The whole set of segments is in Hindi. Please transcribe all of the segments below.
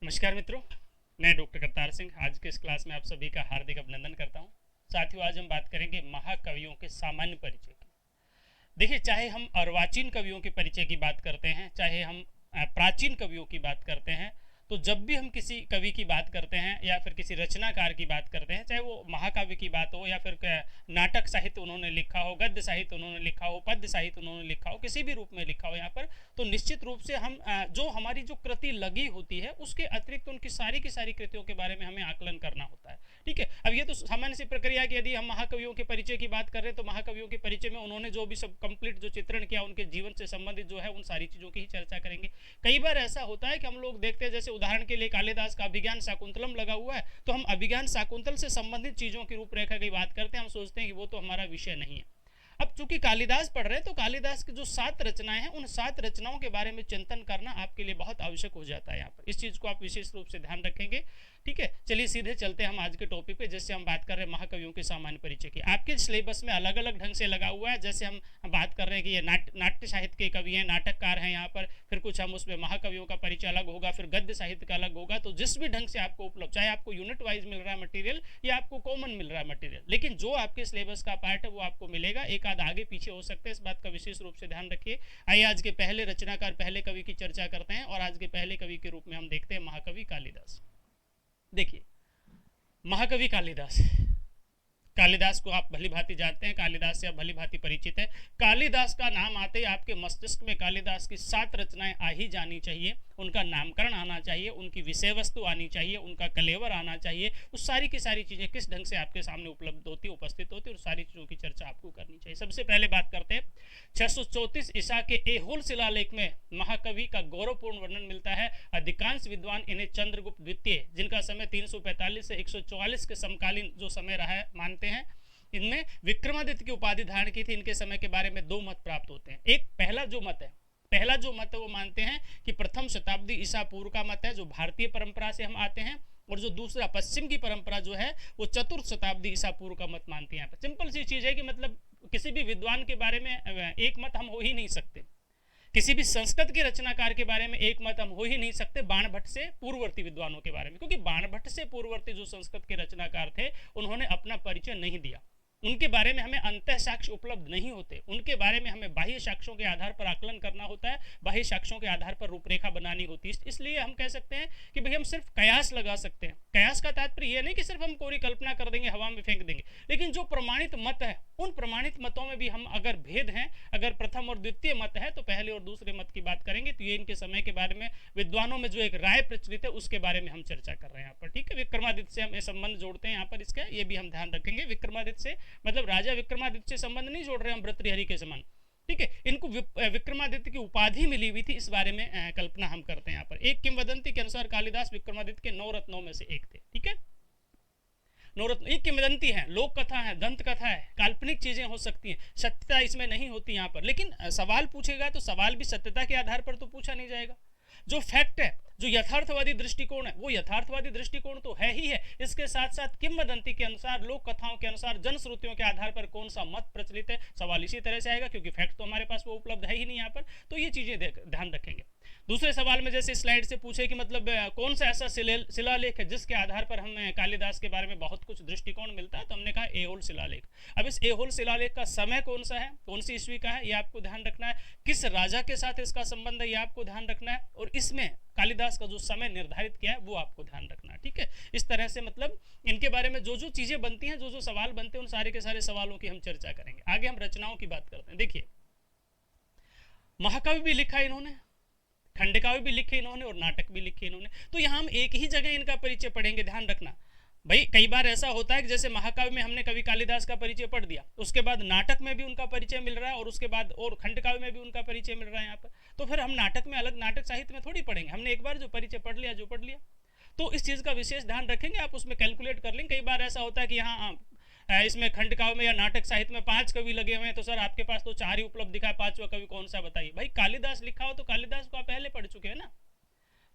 नमस्कार मित्रों, मैं डॉक्टर करतार सिंह आज के इस क्लास में आप सभी का हार्दिक अभिनंदन करता हूं। साथियों, आज हम बात करेंगे महाकवियों के सामान्य परिचय की। देखिए, चाहे हम अर्वाचीन कवियों के परिचय की बात करते हैं, चाहे हम प्राचीन कवियों की बात करते हैं, तो जब भी हम किसी कवि की बात करते हैं या फिर किसी रचनाकार की बात करते हैं, चाहे वो महाकाव्य की बात हो या फिर नाटक साहित्य उन्होंने लिखा हो, गद्य साहित्य उन्होंने लिखा हो, पद्य साहित्य उन्होंने लिखा हो, किसी भी रूप में लिखा हो यहाँ पर, तो निश्चित रूप से हम जो हमारी जो कृति लगी होती है उसके अतिरिक्त उनकी सारी की सारी कृतियों के बारे में हमें आकलन करना होता है। ठीक है, अब ये तो सामान्य सी प्रक्रिया है कि यदि हम महाकवियों के परिचय की बात कर रहे हैं तो महाकवियों के परिचय में उन्होंने जो भी सब कंप्लीट जो चित्रण किया उनके जीवन से संबंधित जो है उन सारी चीजों की ही चर्चा करेंगे। कई बार ऐसा होता है कि हम लोग देखते हैं, जैसे उदाहरण के लिए कालिदास का अभिज्ञान शाकुंतलम लगा हुआ है, तो हम अभिज्ञान शाकुंतल से संबंधित चीजों की रूपरेखा की बात करते हैं, हम सोचते हैं कि वो तो हमारा विषय नहीं है। अब चूंकि कालिदास पढ़ रहे हैं तो कालिदास की जो 7 रचनाएं हैं उन 7 रचनाओं के बारे में चिंतन करना आपके लिए बहुत आवश्यक हो जाता है। यहाँ पर इस चीज को आप विशेष रूप से ध्यान रखेंगे। ठीक है, चलिए सीधे चलते हैं हम आज के टॉपिक पे, जिससे हम बात कर रहे हैं महाकवियों के सामान्य परिचय की। आपके सिलेबस में अलग अलग ढंग से लगा हुआ है, जैसे हम बात कर रहे हैं कि ये नाट्य साहित्य के कवि हैं, नाटककार हैं यहाँ पर, फिर कुछ हम उसमें महाकवियों का परिचय अलग होगा, फिर गद्य साहित्य का अलग होगा। तो जिस भी ढंग से आपको उपलब्ध, चाहे आपको यूनिट वाइज मिल रहा है मटेरियल या आपको कॉमन मिल रहा है मटेरियल, लेकिन जो आपके सिलेबस का पार्ट है वो आपको मिलेगा। एक आध आगे पीछे हो सकते हैं, इस बात का विशेष रूप से ध्यान रखिए। आइए आज के पहले रचनाकार, पहले कवि की चर्चा करते हैं और आज के पहले कवि के रूप में हम देखते हैं महाकवि कालिदास। देखिए, महाकवि कालिदास, कालिदास को आप भली भांति जानते हैं, कालिदास से आप भली भांति परिचित है। कालिदास का नाम आते ही आपके मस्तिष्क में कालिदास की 7 रचनाएं आ ही जानी चाहिए, उनका नामकरण आना चाहिए, उनकी विषय वस्तु आनी चाहिए, उनका कलेवर आना चाहिए। उस सारी की सारी चीजें किस ढंग से आपके सामने उपलब्ध होती, उपस्थित होती, और सारी चीजों की चर्चा आपको करनी चाहिए। सबसे पहले बात करते हैं 634 ईसा के एहोल शिलालेख में महाकवि का गौरवपूर्ण वर्णन मिलता है। अधिकांश विद्वान इन्हें चंद्रगुप्त द्वितीय, जिनका समय 345 से 144 के समकालीन जो समय रहा है, मानते हैं। इनमें विक्रमादित्य की उपाधि धारण की थी। इनके समय के बारे में 2 मत प्राप्त होते हैं। एक पहला जो मत है वो मानते हैं कि प्रथम शताब्दी ईसा पूर्व का मत है, जो भारतीय परंपरा से हम आते हैं, और जो दूसरा पश्चिम की परंपरा जो है वो चतुर्थ शताब्दी ईसा पूर्व का मत मानती है। सिंपल सी चीज है कि मतलब किसी भी विद्वान के बारे में एक मत हम हो ही नहीं सकते, किसी भी संस्कृत के रचनाकार के बारे में एक मत हम हो ही नहीं सकते बाणभट्ट से पूर्ववर्ती विद्वानों के बारे में, क्योंकि बाणभट्ट से पूर्ववर्ती जो संस्कृत के रचनाकार थे उन्होंने अपना परिचय नहीं दिया। उनके बारे में हमें अंतः साक्ष्य उपलब्ध नहीं होते, उनके बारे में हमें बाह्य साक्ष्यों के आधार पर आकलन करना होता है, बाह्य साक्ष्यों के आधार पर रूपरेखा बनानी होती है। इसलिए हम कह सकते हैं कि भाई हम सिर्फ कयास लगा सकते हैं। कयास का तात्पर्य यह नहीं कि सिर्फ हम कोरी कल्पना कर देंगे, हवा में फेंक देंगे, लेकिन जो प्रमाणित मत है उन प्रमाणित मतों में भी हम अगर भेद हैं, अगर प्रथम और द्वितीय मत है तो पहले और दूसरे मत की बात करेंगे। तो ये इनके समय के बारे में विद्वानों में जो एक राय प्रचलित है उसके बारे में हम चर्चा कर रहे हैं यहाँ पर। ठीक है, विक्रमादित्य से हम ये संबंध जोड़ते हैं यहाँ पर, इसका ये भी हम ध्यान रखेंगे। विक्रमादित्य से मतलब राजा विक्रमादित्य से संबंध नहीं जोड़ रहे हम भर्तृहरि के समान। ठीक है, इनको विक्रमादित्य की उपाधि मिली हुई थी, इस बारे में कल्पना हम करते हैं यहाँ पर। एक किंवदंती के अनुसार कालिदास विक्रमादित्य के 9 रत्नों में से एक थे। ठीक है, 9 रत्न एक किंवदंती है, लोक कथा है, दंत कथा है, काल्पनिक चीजें हो सकती हैं, सत्यता इसमें नहीं होती यहाँ पर। लेकिन सवाल पूछेगा तो सवाल भी सत्यता के आधार पर तो पूछा नहीं जाएगा। जो फैक्ट है, जो यथार्थवादी दृष्टिकोण है, वो यथार्थवादी दृष्टिकोण तो है ही है। इसके साथ साथ किंवदंती के अनुसार, लोक कथाओं के अनुसार, जनश्रुतियों के आधार पर कौन सा मत प्रचलित है, सवाल इसी तरह से आएगा, क्योंकि फैक्ट तो हमारे पास वो उपलब्ध है ही नहीं यहाँ पर। तो ये चीजें ध्यान रखेंगे। दूसरे सवाल में जैसे स्लाइड से पूछे कि मतलब कौन सा ऐसा शिलालेख है जिसके आधार पर हमें कालिदास के बारे में बहुत कुछ दृष्टिकोण मिलता है, तो हमने कहा एहोल शिलालेख। अब इस एहोल शिलालेख का समय कौन सा है, कौन सी ईस्वी का है, ये आपको ध्यान रखना है। किस राजा के साथ इसका संबंध है, ये आपको ध्यान रखना है, और इसमें कालिदास का जो समय निर्धारित किया है वो आपको ध्यान रखना है। ठीक है, इस तरह से मतलब इनके बारे में जो जो चीजें बनती हैं, जो जो सवाल बनते हैं, उन सारे के सारे सवालों की हम चर्चा करेंगे। आगे हम रचनाओं की बात करते हैं। देखिए, महाकाव्य भी लिखा है इन्होंने, खंडकाव्य भी लिखे इन्होंने, और नाटक भी लिखे इन्होंने। तो यहाँ हम एक ही जगह इनका परिचय पढ़ेंगे, ध्यान रखना भाई। कई बार ऐसा होता है कि जैसे महाकाव्य में हमने कवि कालिदास का परिचय पढ़ दिया, उसके बाद नाटक में भी उनका परिचय मिल रहा है, और उसके बाद और खंडकाव्य में भी उनका परिचय मिल रहा है यहाँ पर। तो फिर हम नाटक में अलग, नाटक साहित्य में थोड़ी पढ़ेंगे। हमने एक बार जो परिचय पढ़ लिया, जो पढ़ लिया, तो इस चीज का विशेष ध्यान रखेंगे। आप उसमें कैलकुलेट कर लेंगे। कई बार ऐसा होता है कि यहाँ इसमें खंडकाव्य में या नाटक साहित्य में 5 कवि लगे हुए हैं, तो सर आपके पास तो 4 ही उपलब्ध दिखा है, 5वां कवि कौन सा बताइए। भाई कालिदास लिखा हो तो कालिदास को आप पहले पढ़ चुके हैं ना।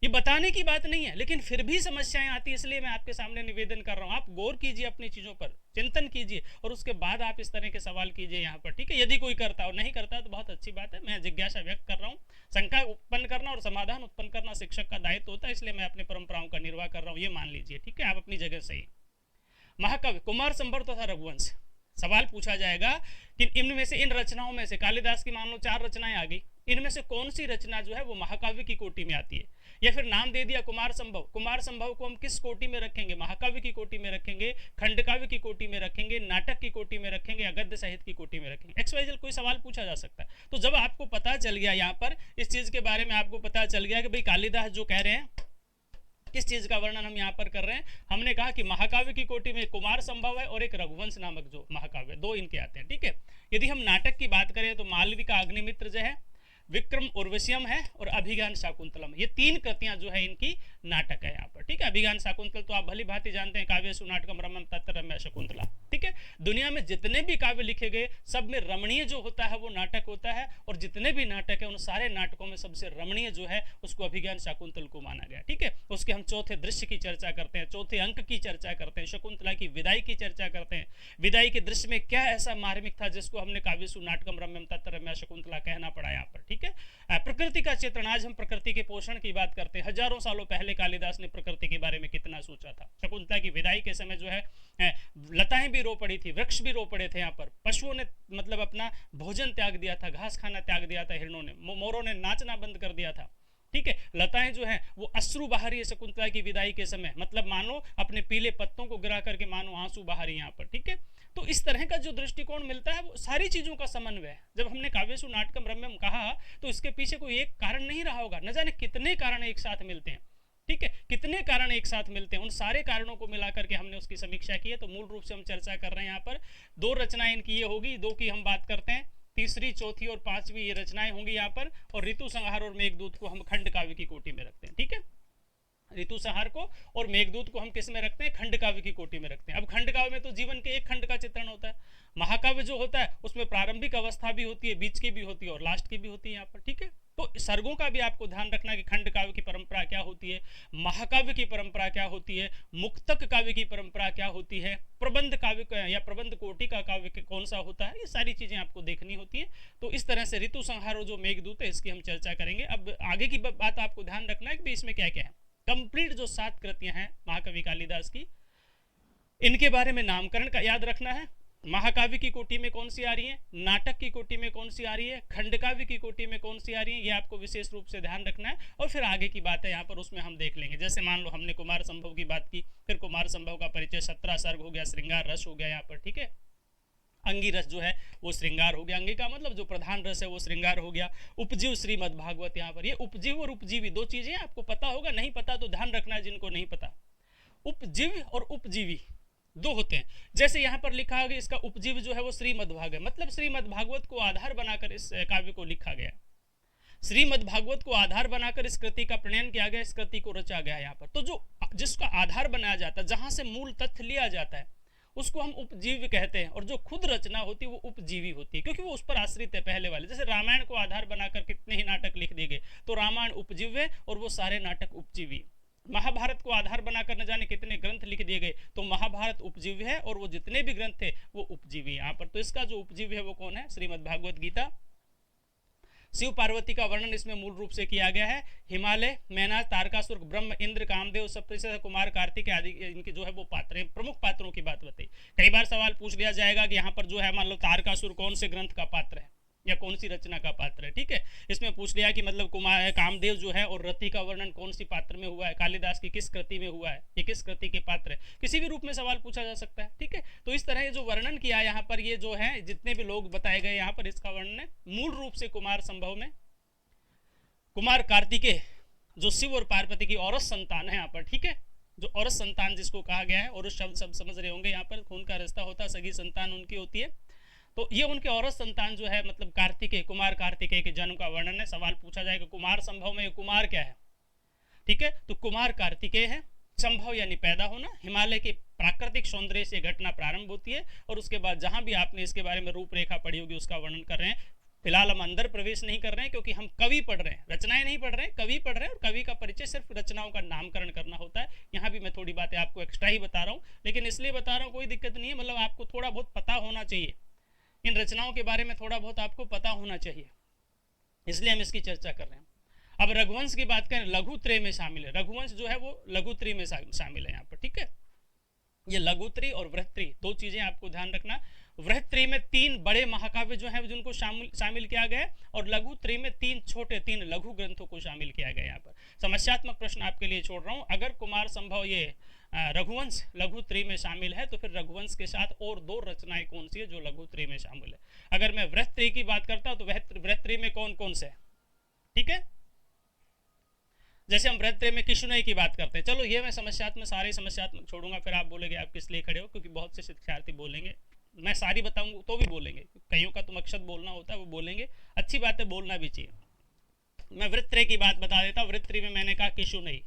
ये बताने की बात नहीं है, लेकिन फिर भी समस्याएं आती है, इसलिए मैं आपके सामने निवेदन कर रहा हूं। आप गौर कीजिए अपनी चीजों पर, चिंतन कीजिए और उसके बाद आप इस तरह के सवाल कीजिए यहाँ पर, ठीक है। यदि कोई करता और नहीं करता तो बहुत अच्छी बात है, मैं जिज्ञासा व्यक्त कर रहा हूँ। शंका उत्पन्न करना और समाधान उत्पन्न करना शिक्षक का दायित्व होता है, इसलिए मैं अपनी परंपराओं का निर्वाह कर रहा हूँ, ये मान लीजिए, ठीक है। आप अपनी जगह सही। महाकाव्य कुमार संभव तथा रघुवंश, सवाल पूछा जाएगा कि इनमें से, इन रचनाओं में से, कालिदास की मान लो 4 रचनाएं आ गई, इनमें से कौन सी रचना जो है वो महाकाव्य की कोटि में आती है? या फिर नाम दे दिया कुमार संभव, कुमार संभव को हम किस कोटि में रखेंगे? महाकाव्य की कोटि में रखेंगे, खंडकाव्य की कोटि में रखेंगे, नाटक की कोटि में रखेंगे, या गद्य साहित्य की कोटि में रखेंगे? XYZ कोई सवाल पूछा जा सकता है। तो जब आपको पता चल गया यहाँ पर इस चीज के बारे में, आपको पता चल गया कि भाई कालिदास जो कह रहे हैं, किस चीज का वर्णन हम यहाँ पर कर रहे हैं, हमने कहा कि महाकाव्य की कोटि में कुमार संभव है और एक रघुवंश नामक जो महाकाव्य, 2 इनके आते हैं, ठीक है। यदि हम नाटक की बात करें तो मालवी का अग्निमित्र जो है, विक्रम उर्वशियम है और अभिज्ञान शाकुंतलम, ये 3 कृतियां जो है इनकी नाटक है यहाँ पर, ठीक है। अभिज्ञान शाकुंतल तो आप भली भांति जानते हैं, काव्येषु नाटकम रम्यम तत्र रम्या शकुंतला, ठीक है। दुनिया में जितने भी काव्य लिखे गए सब में रमणीय जो होता है वो नाटक होता है, और जितने भी नाटक है उन सारे नाटकों में सबसे रमणीय जो है उसको अभिज्ञान शाकुंतल को माना गया, ठीक है। उसके हम चौथे दृश्य की चर्चा करते हैं, चौथे अंक की चर्चा करते हैं, शकुंतला की विदाई की चर्चा करते हैं। विदाई के दृश्य में क्या ऐसा मार्मिक था जिसको हमने काव्येषु नाटकम रम्यम तत्र रम्या शकुंतला कहना पड़ा यहाँ पर, ठीक है। प्रकृति का चित्रण, आज हम प्रकृति के पोषण की बात करते हैं। हजारों सालों पहले कालिदास ने प्रकृति के बारे में कितना सोचा था। शकुंतला की विदाई के समय जो है लताएं भी रो पड़ी थी, वृक्ष भी रो पड़े थे यहाँ पर, पशुओं ने मतलब अपना भोजन त्याग दिया था, घास खाना त्याग दिया था, हिरणों ने, मोरों ने नाचना बंद कर दिया था, ठीक है। लताएं जो हैं वो अश्रु बहा रही है शकुंतला की विदाई के समय, मतलब मानो अपने पीले पत्तों को गिरा करके मानो आंसू बहा रही है यहाँ पर, ठीक है। तो इस तरह का जो दृष्टिकोण मिलता है वो सारी चीजों का समन्वय है। जब हमने काव्येषु नाटकम रम्यम कहा तो इसके पीछे कोई एक कारण नहीं रहा होगा, न जाने कितने कारण एक साथ मिलते हैं, ठीक है, कितने कारण एक साथ मिलते हैं। उन सारे कारणों को मिलाकर के हमने उसकी समीक्षा की है। तो मूल रूप से हम चर्चा कर रहे हैं यहाँ पर 2 रचनाएं इनकी ये होगी, 2 की हम बात करते हैं, तीसरी, चौथी और 5वीं ये रचनाएं होंगी यहाँ पर, और ऋतु संहार और मेघदूत को हम खंड काव्य की कोटि में रखते हैं, ठीक है। ऋतु संहार को और मेघदूत को हम किस में रखते हैं? खंड काव्य की कोटि में रखते हैं। अब खंड काव्य में तो जीवन के एक खंड का चित्रण होता है। महाकाव्य जो होता है उसमें प्रारंभिक अवस्था भी होती है, बीच की भी होती है और लास्ट की भी होती है यहाँ पर, ठीक है। तो सर्गों का भी आपको ध्यान रखना कि खंड काव्य की परंपरा क्या होती है, महाकाव्य की परंपरा क्या होती है, मुक्तक काव्य की परंपरा क्या होती है, प्रबंध काव्य या प्रबंध कोटि का काव्य कौन सा होता है, ये सारी चीजें आपको देखनी होती है। तो इस तरह से ऋतु संहार और जो मेघदूत है इसकी हम चर्चा करेंगे। अब आगे की बात आपको ध्यान रखना है कि इसमें क्या क्या है। कंप्लीट जो 7 कृतियां हैं महाकवि कालिदास की, इनके बारे में नामकरण का याद रखना है। महाकाव्य की कोटि में कौन सी आ रही है, नाटक की कोटि में कौन सी आ रही है, खंडकाव्य की कोटि में कौन सी आ रही है, ये आपको विशेष रूप से ध्यान रखना है। और फिर आगे की बात है यहाँ पर, उसमें हम देख लेंगे। जैसे मान लो हमने कुमार संभव की बात की, फिर कुमार संभव का परिचय 17 सर्ग हो गया, श्रृंगार रस हो गया यहाँ पर, ठीक है। अंगी रस जो है वो श्रृंगार हो गया, अंगी का मतलब जो प्रधान रस है वो श्रृंगार हो गया। उपजीव श्रीमद् भागवत, यहाँ पर ये उपजीव और उपजीवी 2 चीजें आपको पता होगा, नहीं पता तो ध्यान रखना है जिनको नहीं पता। उपजीव और उपजीवी 2 होते हैं। जैसे यहाँ पर लिखा गया इसका उपजीव जो है वो श्रीमद् भाग है, मतलब श्रीमद् भागवत को आधार बनाकर इस काव्य को लिखा गया। श्रीमद् भागवत को आधार बनाकर इस कृति का प्रणयन किया गया, इस कृति को रचा गया यहाँ पर। तो जो जिसका आधार बनाया जाता है, जहां से मूल तथ्य लिया जाता है, उसको हम उपजीव्य कहते हैं। और जो खुद रचना होती है वो उपजीवी होती है, क्योंकि वो उस पर आश्रित है पहले वाले। जैसे रामायण को आधार बनाकर कितने ही नाटक लिख दिए गए, तो रामायण उपजीव्य और वो सारे नाटक उपजीवी। महाभारत को आधार बनाकर न जाने कितने ग्रंथ लिख दिए गए, तो महाभारत उपजीव्य है और वो जितने भी ग्रंथ थे वो उपजीवी यहाँ पर। तो इसका जो उपजीव्य है वो कौन है? श्रीमद् भागवत गीता। शिव पार्वती का वर्णन इसमें मूल रूप से किया गया है। हिमालय, मैनाक, तारकासुर, ब्रह्म, इंद्र, कामदेव, सप्तऋषि, कुमार, कार्तिक आदि इनके जो है वो पात्र हैं, प्रमुख पात्रों की बात बताई। कई बार सवाल पूछ लिया जाएगा कि यहाँ पर जो है मान लो तारकासुर कौन से ग्रंथ का पात्र है या कौन सी रचना का पात्र है, ठीक है। इसमें पूछ लिया कि मतलब कुमार कामदेव जो है और रति का वर्णन कौन सी पात्र में हुआ है, कालिदास की किस कृति में हुआ है, ये किस कृति के पात्र है, किसी भी रूप में सवाल पूछा जा सकता है, ठीक है। तो इस तरह जो वर्णन किया यहाँ पर, ये जो है जितने भी लोग बताए गए यहाँ पर, इसका वर्णन है मूल रूप से कुमार संभव में। कुमार कार्तिकेय जो शिव और पार्वती की औरस संतान है यहाँ पर, ठीक है, जो औरस संतान जिसको कहा गया है, और शब्द सब समझ रहे होंगे यहाँ पर, खून का रिश्ता होता है, सगी संतान उनकी होती है। तो ये उनके औरत संतान जो है मतलब कार्तिकेय, कुमार कार्तिकेय के जन्म का वर्णन है। सवाल पूछा जाएगा कुमार संभव में कुमार क्या है, ठीक है, तो कुमार कार्तिकेय है। संभव यानी पैदा होना। हिमालय के प्राकृतिक सौंदर्य से घटना प्रारंभ होती है और उसके बाद जहां भी आपने इसके बारे में रूपरेखा पढ़ी होगी उसका वर्णन कर रहे हैं। फिलहाल हम अंदर प्रवेश नहीं कर रहे हैं, क्योंकि हम कवि पढ़ रहे हैं, रचनाएं नहीं पढ़ रहे हैं, कवि पढ़ रहे हैं, और कवि का परिचय सिर्फ रचनाओं का नामकरण करना होता है। यहाँ भी मैं थोड़ी बातें आपको एक्स्ट्रा ही बता रहा हूँ, लेकिन इसलिए बता रहा हूँ, कोई दिक्कत नहीं है, मतलब आपको थोड़ा बहुत पता होना चाहिए, इन रचनाओं के बारे में थोड़ा बहुत आपको पता होना चाहिए, इसलिए हम इसकी चर्चा कर रहे हैं। अब रघुवंश की बात करें, लघुत्रय में शामिल है, रघुवंश जो है वो लघुत्रय में शामिल है यहाँ पर, ठीक है। ये लघुत्रय और वृहत्त्रय दो चीजें आपको ध्यान रखना। वृहत्त्रय में 3 बड़े महाकाव्य जो हैं जिनको शामिल किया गया है, और लघुत्रय में 3 छोटे 3 लघु ग्रंथों को शामिल किया गया है। यहाँ पर समस्यात्मक प्रश्न आपके लिए छोड़ रहा हूँ, अगर कुमार संभव ये रघुवंश लघुत्रय में शामिल है, तो फिर रघुवंश के साथ और 2 रचनाएं कौन सी है जो लघुत्रय में शामिल है। अगर मैं वृहत्त्रय की बात करता हूँ तो वृहत्त्रय में कौन कौन से है, ठीक है। जैसे हम वृहत्त्रय में किशुनय की बात करते हैं, चलो ये मैं समस्यात्मक सारे समस्यात्मक छोड़ूंगा, फिर आप बोलेंगे आप किस लिए खड़े हो, क्योंकि बहुत से शिक्षार्थी बोलेंगे, मैं सारी बताऊंगा तो भी बोलेंगे, कईयों का तो मकसद बोलना होता है, वो बोलेंगे, अच्छी बात है, बोलना भी चाहिए। मैं वृहत्त्रय की बात बता देता हूँ। वृहत्त्रय में मैंने कहा किशुनय,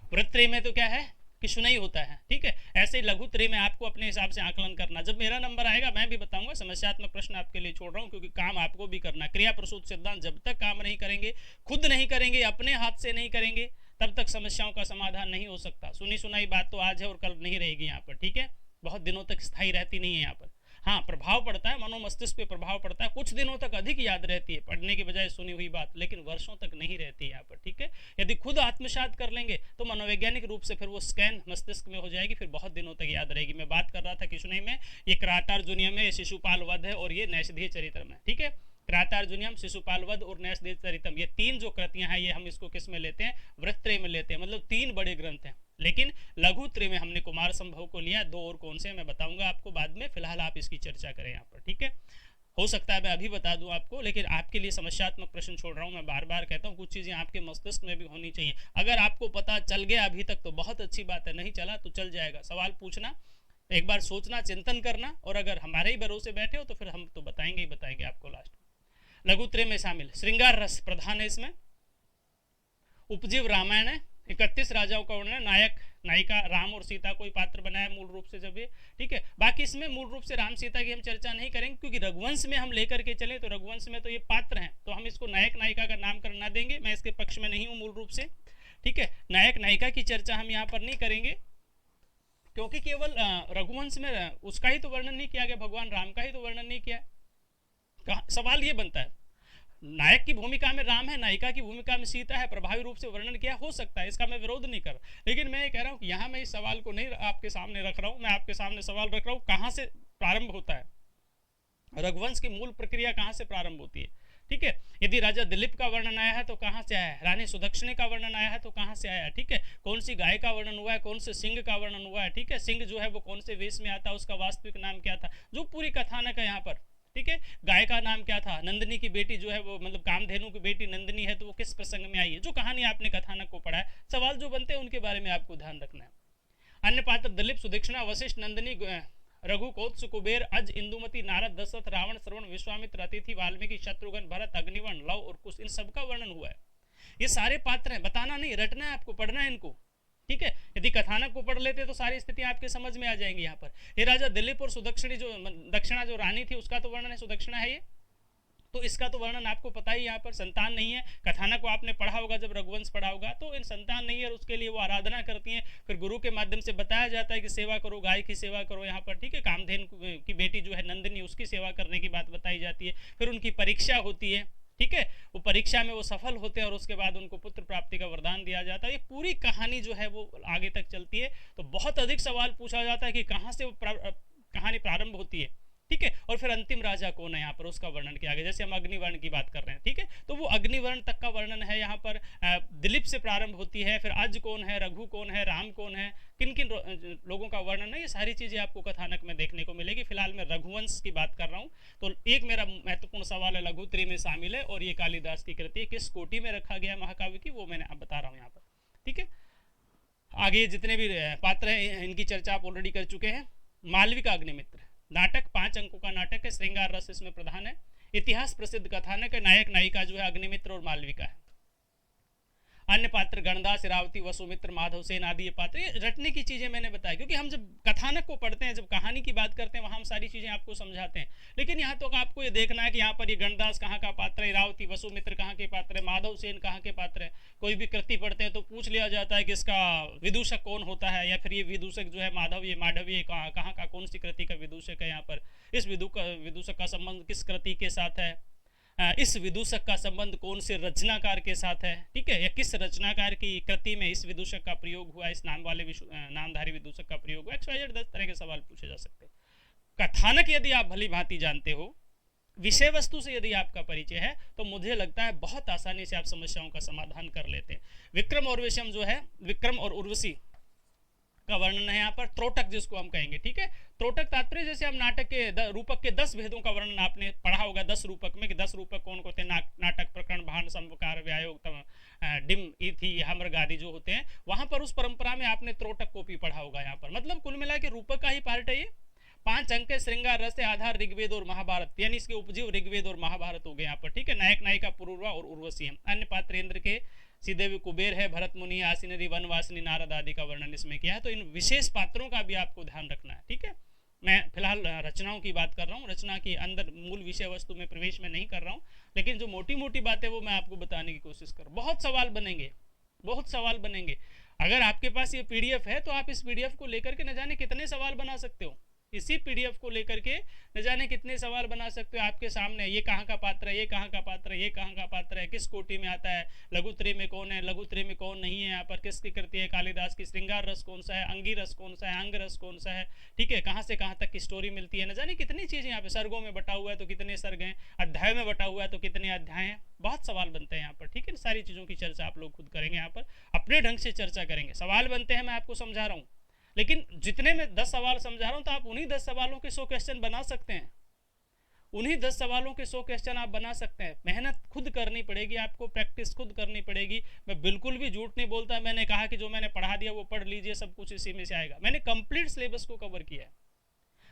वृहत्त्रय में तो क्या है, किशुनय होता है, ठीक है। ऐसे ही लघुत्रय में आपको अपने हिसाब से आकलन करना, जब मेरा नंबर आएगा मैं भी बताऊंगा। समस्यात्मक प्रश्न आपके लिए छोड़ रहा हूँ, क्योंकि काम आपको भी करना। क्रिया प्रसूत सिद्धांत जब तक काम नहीं करेंगे, खुद नहीं करेंगे, अपने हाथ से नहीं करेंगे, तब तक समस्याओं का समाधान नहीं हो सकता। सुनी सुनाई बात तो आज है और कल नहीं रहेगी यहाँ पर, ठीक है, बहुत दिनों तक स्थायी रहती नहीं है यहाँ पर। हाँ, प्रभाव पड़ता है, मनोमस्तिष्क पे प्रभाव पड़ता है, कुछ दिनों तक अधिक याद रहती है पढ़ने की बजाय सुनी हुई बात, लेकिन वर्षों तक नहीं रहती है यहाँ पर, ठीक है। यदि खुद आत्मसात कर लेंगे तो मनोवैज्ञानिक रूप से फिर वो स्कैन मस्तिष्क में हो जाएगी, फिर बहुत दिनों तक याद रहेगी। मैं बात कर रहा था किशुनय में, ये क्रातार्जुनीयम है, ये शिशुपाल वध है, और ये नैषधीय चरित्रम है, ठीक है। क्रातार्जुनीयम, शिशुपाल वध और नैषधीय चरित्रम, ये 3 जो कृतियां हैं, ये हम इसको किस में लेते हैं, वृहत्त्रय में लेते हैं, मतलब 3 बड़े ग्रंथ हैं। लेकिन लघुत्रय में हमने कुमार संभव को लिया, 2 और कौन से मैं बताऊंगा आपको बाद में, फिलहाल आप इसकी चर्चा करें यहाँ पर, ठीक है। हो सकता है मैं अभी बता दूं आपको, लेकिन आपके लिए समस्यात्मक प्रश्न छोड़ रहा हूं। मैं बार बार कहता हूं कुछ चीजें आपके मस्तिष्क में भी होनी चाहिए। अगर आपको पता चल गया अभी तक तो बहुत अच्छी बात है, नहीं चला तो चल जाएगा। सवाल पूछना, एक बार सोचना, चिंतन करना, और अगर हमारे ही भरोसे बैठे हो तो फिर हम तो बताएंगे ही बताएंगे आपको लास्ट में। लघुत्रय में शामिल श्रृंगार रस प्रधान है, इसमें उपजीव रामायण है, 31 राजाओं का वर्णन है, नायक नायिका राम और सीता को ही पात्र बनाया मूल रूप से जब ये, ठीक है। बाकी इसमें मूल रूप से राम सीता की हम चर्चा नहीं करेंगे, क्योंकि रघुवंश में हम लेकर के चले तो रघुवंश में तो ये पात्र हैं, तो हम इसको नायक नायिका का नामकरण ना देंगे। मैं इसके पक्ष में नहीं हूँ मूल रूप से, ठीक है। नायक नायिका की चर्चा हम यहाँ पर नहीं करेंगे, क्योंकि केवल रघुवंश में उसका ही तो वर्णन नहीं किया गया, भगवान राम का ही तो वर्णन नहीं किया। सवाल ये बनता है, नायक की भूमिका में राम है, नायिका की भूमिका में सीता है, प्रभावी रूप से वर्णन किया हो सकता है, इसका मैं विरोध नहीं कर, लेकिन मैं ये कह रहा हूँ कि यहाँ मैं इस सवाल को नहीं आपके सामने रख रहा हूँ। मैं आपके सामने सवाल रख रहा हूँ कहाँ से प्रारंभ होता है, रघुवंश की मूल प्रक्रिया कहाँ से प्रारंभ होती है, ठीक है। यदि राजा दिलीप का वर्णन आया है तो कहाँ से आया है, रानी सुदक्षिणी का वर्णन आया है तो कहाँ से आया है, ठीक है। कौन सी गाय का वर्णन हुआ है, कौन से सिंह का वर्णन हुआ है, ठीक है। सिंह जो है वो कौन से वेश में आता है, उसका वास्तविक नाम क्या था, जो पूरी कथानक है यहाँ पर, ठीक है। गाय का नाम क्या था, नंदिनी की बेटी जो है वो, मतलब कामधेनु की बेटी नंदिनी है, तो वो किस प्रसंग में आई है, जो कहानी आपने कथानक को पढ़ा है। सवाल जो बनते हैं उनके बारे में आपको ध्यान रखना है। अन्य पात्र दिलीप, सुदक्षिणा, वशिष्ठ, नंदिनी, रघु, कौत्स, कुबेर, अज, इंदुमती, नारद, दशरथ, रावण, श्रवण, विश्वामित्र, अतिथि, वाल्मीकि, शत्रुघ्न, भरत, अग्निवर्ण, लव और कुश, इन सबका वर्णन हुआ है। ये सारे पात्र हैं, बताना नहीं, रटना है आपको, पढ़ना है इनको, ठीक है। यदि कथानक को पढ़ लेते तो सारी स्थितियां आपके समझ में आ जाएंगी। यहाँ पर ये राजा दिलीप और सुदक्षिणी जो दक्षिणा जो रानी थी उसका तो वर्णन है, सुदक्षिणा है ये, तो इसका तो वर्णन आपको पता ही। यहाँ पर संतान नहीं है, कथानक को आपने पढ़ा होगा जब रघुवंश पढ़ा होगा, तो इन संतान नहीं है और उसके लिए वो आराधना करती हैं। फिर गुरु के माध्यम से बताया जाता है कि सेवा करो, गाय की सेवा करो यहाँ पर, ठीक है। कामधेनु की बेटी जो है नंदिनी, उसकी सेवा करने की बात बताई जाती है। फिर उनकी परीक्षा होती है, ठीक है। वो परीक्षा में वो सफल होते हैं और उसके बाद उनको पुत्र प्राप्ति का वरदान दिया जाता है। ये पूरी कहानी जो है वो आगे तक चलती है। तो बहुत अधिक सवाल पूछा जाता है कि कहाँ से वो कहानी प्रारंभ होती है, ठीक है। और फिर अंतिम राजा कौन है यहाँ पर, उसका वर्णन किया गया। जैसे हम अग्निवर्ण की बात कर रहे हैं, ठीक है, तो वो अग्निवर्ण तक का वर्णन है यहाँ पर। दिलीप से प्रारंभ होती है, फिर अज कौन है, रघु कौन है, राम कौन है, किन किन लोगों का वर्णन है, ये सारी चीजें आपको कथानक में देखने को मिलेगी। फिलहाल मैं रघुवंश की बात कर रहा हूँ। तो एक मेरा महत्वपूर्ण सवाल है, लघुत्रय में शामिल है और ये कालिदास की कृति है, किस कोटि में रखा गया महाकाव्य की, वो मैंने अब बता रहा हूँ यहाँ पर, ठीक है। आगे जितने भी पात्र हैं इनकी चर्चा आप ऑलरेडी कर चुके हैं। मालविका का अग्निमित्र नाटक 5 अंकों का नाटक है, श्रृंगार रस इसमें प्रधान है, इतिहास प्रसिद्ध कथानक है, नायक नायिका जो है अग्निमित्र और मालविका है। अन्य पात्र गणदास, इरावती, वसुमित्र, माधव सेन आदि ये पात्र, ये रटने की चीजें मैंने बताई, क्योंकि हम जब कथानक को पढ़ते हैं, जब कहानी की बात करते हैं, वहां हम सारी चीजें आपको समझाते हैं। लेकिन यहाँ तो आपको ये देखना है कि यहाँ पर ये गणदास कहाँ का पात्र है, इरावती, वसुमित्र कहाँ के पात्र है, माधव सेन कहाँ के पात्र है। कोई भी कृति पढ़ते हैं तो पूछ लिया जाता है कि इसका विदूषक कौन होता है, या फिर ये विदूषक जो है माधव, ये माधवी कहाँ का, कौन सी कृति का विदूषक है। यहाँ पर इस विदूषक का संबंध किस कृति के साथ है, इस विदूषक का संबंध कौन से रचनाकार के साथ है, ठीक है, या किस रचनाकार की कृति में इस विदूषक का प्रयोग हुआ, इस नाम वाले नामधारी विदूषक का प्रयोग हुआ। XYZ 10 तरह के सवाल पूछे जा सकते हैं। कथानक यदि आप भली भांति जानते हो, विषय वस्तु से यदि आपका परिचय है, तो मुझे लगता है बहुत आसानी से आप समस्याओं का समाधान कर लेते हैं। विक्रम और विषम जो है, विक्रम और उर्वशी का वर्णन है यहाँ पर, त्रोटक जिसको हम कहेंगे, ठीक है। त्रोटक तात्पर्य जैसे हम नाटक के रूपक के 10 भेदों का वर्णन आपने पढ़ा होगा 10 रूपक में, कि 10 रूपक कौन होते हैं, नाटक, प्रकरण, भान, संवकार, व्यायोग, डिम, इथि, हमर्ग आदि जो होते हैं, वहां पर उस परंपरा में आपने त्रोटक को भी पढ़ा होगा। यहाँ पर मतलब कुल मिला के रूपक का ही पार्ट है ये। 5 अंक श्रृंगार रस आधार ऋग्वेद और महाभारत, यानी इसके उपजीव ऋग्वेद और महाभारत हो गए यहाँ पर, ठीक है। नायक नायिका पुरूरवा और उर्वशी है। अन्य पात्र इंद्र के सीधे कुबेर है, भरत मुनि, आसिनरी, वनवासिनी, नारद आदि का वर्णन इसमें किया है। तो इन विशेष पात्रों का भी आपको ध्यान रखना है, ठीक है। मैं फिलहाल रचनाओं की बात कर रहा हूँ, रचना के अंदर मूल विषय वस्तु में प्रवेश में नहीं कर रहा हूँ, लेकिन जो मोटी मोटी बातें वो मैं आपको बताने की कोशिश कर। बहुत सवाल बनेंगे, बहुत सवाल बनेंगे। अगर आपके पास ये PDF है तो आप इस PDF को लेकर के न जाने कितने सवाल बना सकते हो। इसी PDF को लेकर के न जाने कितने सवाल बना सकते हो। आपके सामने ये कहाँ का पात्र है, ये कहाँ का पात्र है, ये कहाँ का पात्र है, किस कोटि में आता है, लघुत्रय में कौन है, लघुत्रय में कौन नहीं है, यहाँ पर किसकी कृति है, कालिदास की, श्रृंगार रस कौन सा है, अंगी रस कौन सा है, अंग रस कौन सा है, ठीक है, कहाँ से कहाँ तक की स्टोरी मिलती है, न जाने कितनी चीजें। यहाँ पे सर्गों में बटा हुआ है तो कितने सर्ग हैं, अध्याय में बटा हुआ है तो कितने अध्याय हैं, बहुत सवाल बनते हैं यहाँ पर, ठीक है। सारी चीजों की चर्चा आप लोग खुद करेंगे, यहाँ पर अपने ढंग से चर्चा करेंगे। सवाल बनते हैं, मैं आपको समझा रहा हूँ, लेकिन जितने में 10 सवाल समझा रहा हूं, तो आप उन्हीं 10 सवालों के 100 क्वेश्चन बना सकते हैं। उन्हीं 10 सवालों के 100 क्वेश्चन आप बना सकते हैं। मेहनत खुद करनी पड़ेगी, आपको प्रैक्टिस खुद करनी पड़ेगी। मैं बिल्कुल भी झूठ नहीं बोलता, मैंने कहा कि जो मैंने पढ़ा दिया वो पढ़ लीजिए, सब कुछ इसी में से आएगा। मैंने कंप्लीट सिलेबस को कवर किया है।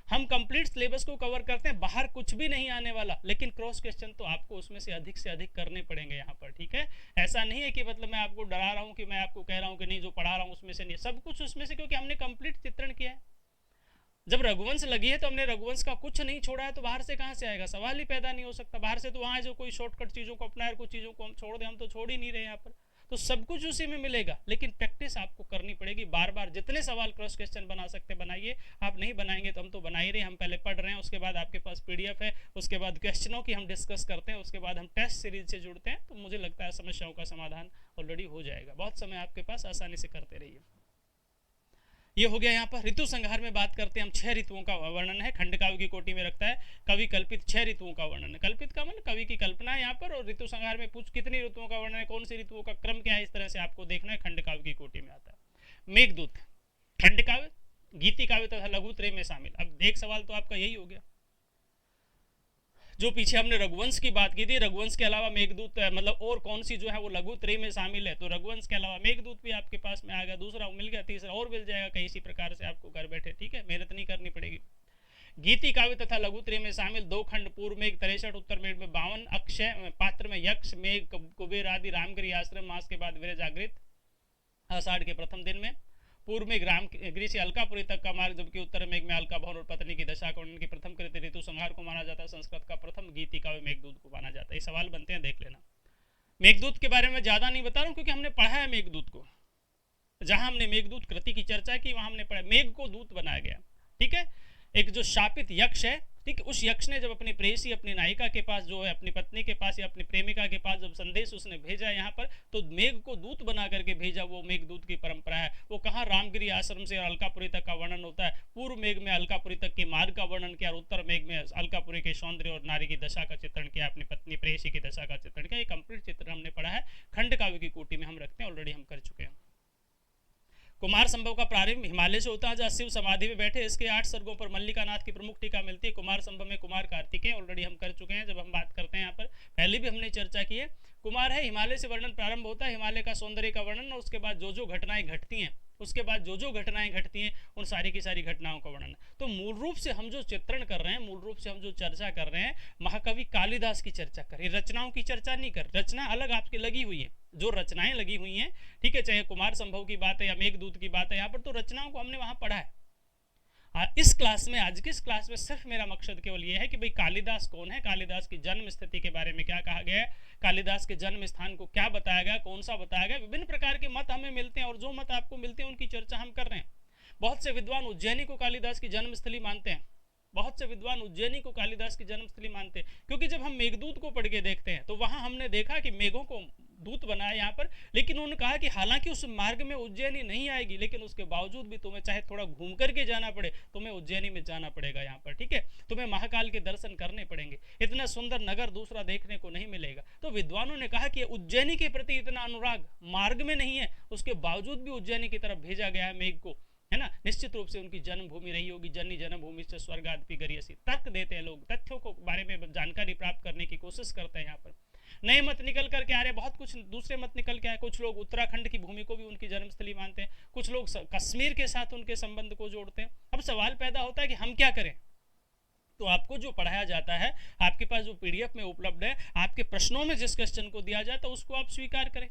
हम कंप्लीट सिलेबस को कवर करते हैं, बाहर कुछ भी नहीं आने वाला, लेकिन क्रॉस क्वेश्चन तो आपको उसमें से अधिक करने पड़ेंगे यहाँ पर, ठीक है। ऐसा नहीं है कि मतलब मैं आपको डरा रहा हूँ, कि मैं आपको कह रहा हूँ कि नहीं जो पढ़ा रहा हूँ उसमें से नहीं, सब कुछ उसमें से, क्योंकि हमने कंप्लीट चित्रण किया है। जब रघुवंश लगी है तो हमने रघुवंश का कुछ नहीं छोड़ा है, तो बाहर से कहाँ से आएगा, सवाल ही पैदा नहीं हो सकता। बाहर से तो वहाँ जो कोई शॉर्टकट चीजों को अपना, कुछ चीजों को हम छोड़ दें, हम तो छोड़ ही नहीं रहे यहाँ पर, तो सब कुछ उसी में मिलेगा। लेकिन प्रैक्टिस आपको करनी पड़ेगी, बार बार जितने सवाल क्रॉस क्वेश्चन बना सकते बनाइए। आप नहीं बनाएंगे तो हम तो बना ही रहे, हम पहले पढ़ रहे हैं, उसके बाद आपके पास PDF है, उसके बाद क्वेश्चनों की हम डिस्कस करते हैं, उसके बाद हम टेस्ट सीरीज से जुड़ते हैं। तो मुझे लगता है समस्याओं का समाधान ऑलरेडी हो जाएगा। बहुत समय आपके पास, आसानी से करते रहिए। ये हो गया यहाँ पर। ऋतु संहार में बात करते हैं हम, 6 ऋतुओं का वर्णन है, खंडकाव्य की कोटि में रखता है। कवि कल्पित 6 ऋतुओं का वर्णन है। कल्पित का मतलब कवि की कल्पना है यहाँ पर, और ऋतु संहार में पूछ कितनी ऋतुओं का वर्णन है, कौन सी ऋतुओं का क्रम क्या है, इस तरह से आपको देखना है। खंडकाव्य की कोटि में आता है। मेघदूत खंडकाव्य, गीति काव्य तथा लघुत्रय में शामिल। अब एक सवाल तो आपका यही हो गया, जो पीछे हमने रघुवंश की बात की थी, रघुवंश के अलावा मेघदूत मतलब और कौन सी जो है वो लघुत्रय में शामिल है, तो रघुवंश के अलावा मेघदूत भी आपके पास में आ गया, दूसरा मिल गया, तीसरा और मिल जाएगा कहीं इसी प्रकार से आपको घर बैठे, ठीक है, मेहनत नहीं करनी पड़ेगी। गीति काव्य तथा लघुत्रय में शामिल 2 खंड, पूर्व मेघ 63, उत्तर मेघ में 52, अक्षय पात्र में यक्ष, मेघ, कुबेर आदि, रामगिरी आश्रम, मास के बाद वीर जागृत, आषाढ़ के प्रथम दिन में, पूर्व में रामगिरी से अलकापुरी तक का मार्ग, जबकि उत्तर मेघ में अलका भवन और पत्नी की दशा का उनकी प्रथम कृति ऋतु संहार को माना जाता है। संस्कृत का प्रथम गीति काव्य मेघदूत को माना जाता है। ये सवाल बनते हैं, देख लेना। मेघदूत के बारे में ज्यादा नहीं बता रहा हूँ, क्योंकि हमने पढ़ा है मेघदूत को। जहां हमने मेघदूत कृति की चर्चा की, वहां हमने पढ़ा मेघ को दूत बनाया गया, ठीक है। एक जो शापित यक्ष है, ठीक, उस यक्ष ने जब अपनी प्रेयसी, अपनी नायिका के पास जो है, अपनी पत्नी के पास या अपनी प्रेमिका के पास जब संदेश उसने भेजा यहाँ पर, तो मेघ को दूत बना करके भेजा। वो मेघदूत की परंपरा है। वो कहाँ, रामगिरी आश्रम से अलकापुरी तक का वर्णन होता है। पूर्व मेघ में अलकापुरी तक के मार्ग का वर्णन किया, और उत्तर मेघ में अलकापुरी के सौंदर्य और नारी की दशा का चित्रण किया, अपनी पत्नी प्रेयसी की दशा का चित्रण किया। ये कंप्लीट चित्रण हमने पढ़ा है, खंड काव्य की कोटि में हम रखते हैं, ऑलरेडी हम कर चुके हैं। कुमार संभव का प्रारंभ हिमालय से होता है, जहाँ शिव समाधि में बैठे। इसके 8 सर्गों पर मल्लिका नाथ की प्रमुख टीका मिलती है। कुमार संभव में कुमार कार्तिकेय ऑलरेडी हम कर चुके हैं, जब हम बात करते हैं यहाँ पर, पहले भी हमने चर्चा की है। कुमार है, हिमालय से वर्णन प्रारंभ होता है, हिमालय का सौंदर्य का वर्णन, और उसके बाद जो जो घटनाएं घटती हैं उसके बाद जो जो घटनाएं घटती हैं उन सारी की सारी घटनाओं का वर्णन। तो मूल रूप से हम जो चित्रण कर रहे हैं, मूल रूप से हम जो चर्चा कर रहे हैं, महाकवि कालिदास की चर्चा कर रहे हैं, रचनाओं की चर्चा नहीं कर। रचना अलग आपकी लगी हुई है, जो रचनाएं लगी हुई हैं, ठीक है, चाहे कुमार संभव की बात है या मेघदूत की बात है, यहाँ पर तो रचनाओं को हमने वहां पढ़ा है। इस क्लास में, आज की इस क्लास में सिर्फ मेरा मकसद केवल ये है कि भाई कालिदास कौन है, कालिदास की जन्म स्थिति के बारे में क्या कहा गया है, कालिदास के जन्म स्थान को क्या बताया गया, कौन सा बताया गया। विभिन्न प्रकार के मत हमें मिलते हैं और जो मत आपको मिलते हैं उनकी चर्चा हम कर रहे हैं। बहुत से विद्वान उज्जैनी को कालिदास की जन्मस्थली मानते हैं, बहुत से विद्वान उज्जैनी को कालिदास की जन्मस्थली मानते हैं, क्योंकि जब हम मेघदूत को पढ़ के देखते हैं तो वहां हमने देखा कि मेघों को दूत बनाया यहाँ पर, लेकिन उन्होंने कहा कि हालांकि उस मार्ग में उज्जैनी नहीं आएगी, लेकिन उसके बावजूद भी तुम्हें चाहे थोड़ा घूम करके जाना पड़े, तुम्हें उज्जैनी में जाना पड़ेगा यहाँ पर, ठीक है, तुम्हें महाकाल के दर्शन करने पड़ेंगे, इतना सुंदर नगर दूसरा देखने को नहीं मिलेगा। तो विद्वानों ने कहा कि उज्जैनी के प्रति इतना अनुराग मार्ग में नहीं है, उसके बावजूद भी उज्जैनी की तरफ भेजा गया है मेघ को, है ना, निश्चित रूप से उनकी जन्मभूमि रही होगी, जननी जन्मभूमि से स्वर्गादपि गरियसी। तर्क देते हैं लोग, तथ्यों को बारे में जानकारी प्राप्त करने की कोशिश करते हैं। यहाँ पर नए मत निकल करके आ रहे, बहुत कुछ दूसरे मत निकल के आए। कुछ लोग उत्तराखंड की भूमि को भी उनकी जन्मस्थली मानते हैं, कुछ लोग कश्मीर के साथ उनके संबंध को जोड़ते हैं। अब सवाल पैदा होता है कि हम क्या करें। तो आपको जो पढ़ाया जाता है, आपके पास जो पीडीएफ में उपलब्ध है, आपके प्रश्नों में जिस क्वेश्चन को दिया जाता है उसको आप स्वीकार करें,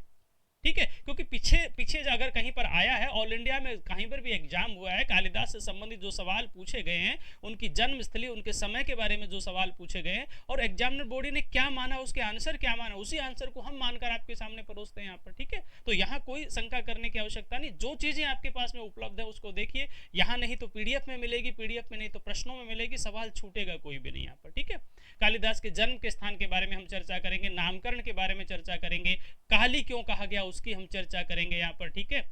ठीक है, क्योंकि पीछे अगर कहीं पर आया है, ऑल इंडिया में कहीं पर भी एग्जाम हुआ है, कालिदास से संबंधित जो सवाल पूछे गए हैं, उनकी जन्मस्थली, उनके समय के बारे में जो सवाल पूछे गए हैं, और एग्जामिनर बॉडी ने क्या माना, उसके आंसर क्या माना, उसी आंसर को हम मानकर आपके सामने परोसते हैं यहाँ पर, ठीक है। तो यहाँ कोई शंका करने की आवश्यकता नहीं, जो चीजें आपके पास में उपलब्ध है उसको देखिए, यहाँ नहीं तो पीडीएफ में मिलेगी, पीडीएफ में नहीं तो प्रश्नों में मिलेगी, सवाल छूटेगा कोई भी नहीं यहाँ पर, ठीक है। कालिदास के जन्म के स्थान के बारे में हम चर्चा करेंगे, नामकरण के बारे में चर्चा करेंगे, काली क्यों कहा गया उसकी हम चर्चा करेंगे यहाँ पर, ठीक है।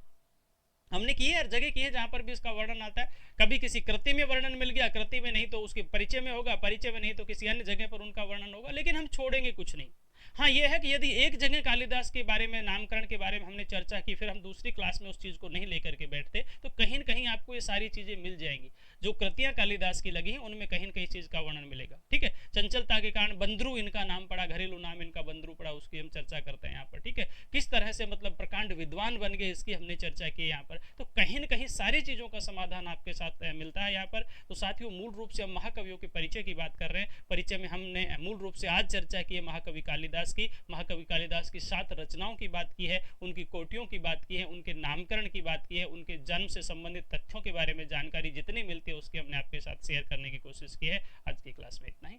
हमने की है, हर जगह की है जहां पर भी इसका वर्णन आता है। कभी किसी कृति में वर्णन मिल गया, कृति में नहीं तो उसके परिचय में होगा, परिचय में नहीं तो किसी अन्य जगह पर उनका वर्णन होगा, लेकिन हम छोड़ेंगे कुछ नहीं। हाँ, यह है कि यदि एक जगह कालिदास के बारे में, नामकरण के बारे में हमने चर्चा की, फिर हम दूसरी क्लास में उस चीज को नहीं लेकर के बैठते, तो कहीं न कहीं आपको ये सारी चीजें मिल जाएंगी। जो कृतियां कालिदास की लगी हैं उनमें कहीं न कहीं चीज का वर्णन मिलेगा, ठीक है। चंचलता के कारण बंदरू इनका नाम पड़ा, घरेलू नाम इनका बंदरू पड़ा, उसकी हम चर्चा करते हैं यहाँ पर, ठीक है। किस तरह से मतलब प्रकांड विद्वान बन गए, इसकी हमने चर्चा की यहाँ पर। तो कहीं न कहीं सारी चीजों का समाधान आपके साथ मिलता है यहाँ पर। तो साथियों, मूल रूप से हम महाकवियों के परिचय की बात कर रहे हैं। परिचय में हमने मूल रूप से आज चर्चा की है महाकवि कालिदास की। महाकवि कालिदास की 7 रचनाओं की बात की है, उनकी कोटियों की बात की है, उनके नामकरण की बात की है, उनके जन्म से संबंधित तथ्यों के बारे में जानकारी जितनी मिलती है उसकी हमने आपके साथ शेयर करने की कोशिश की है। आज की क्लास में इतना ही।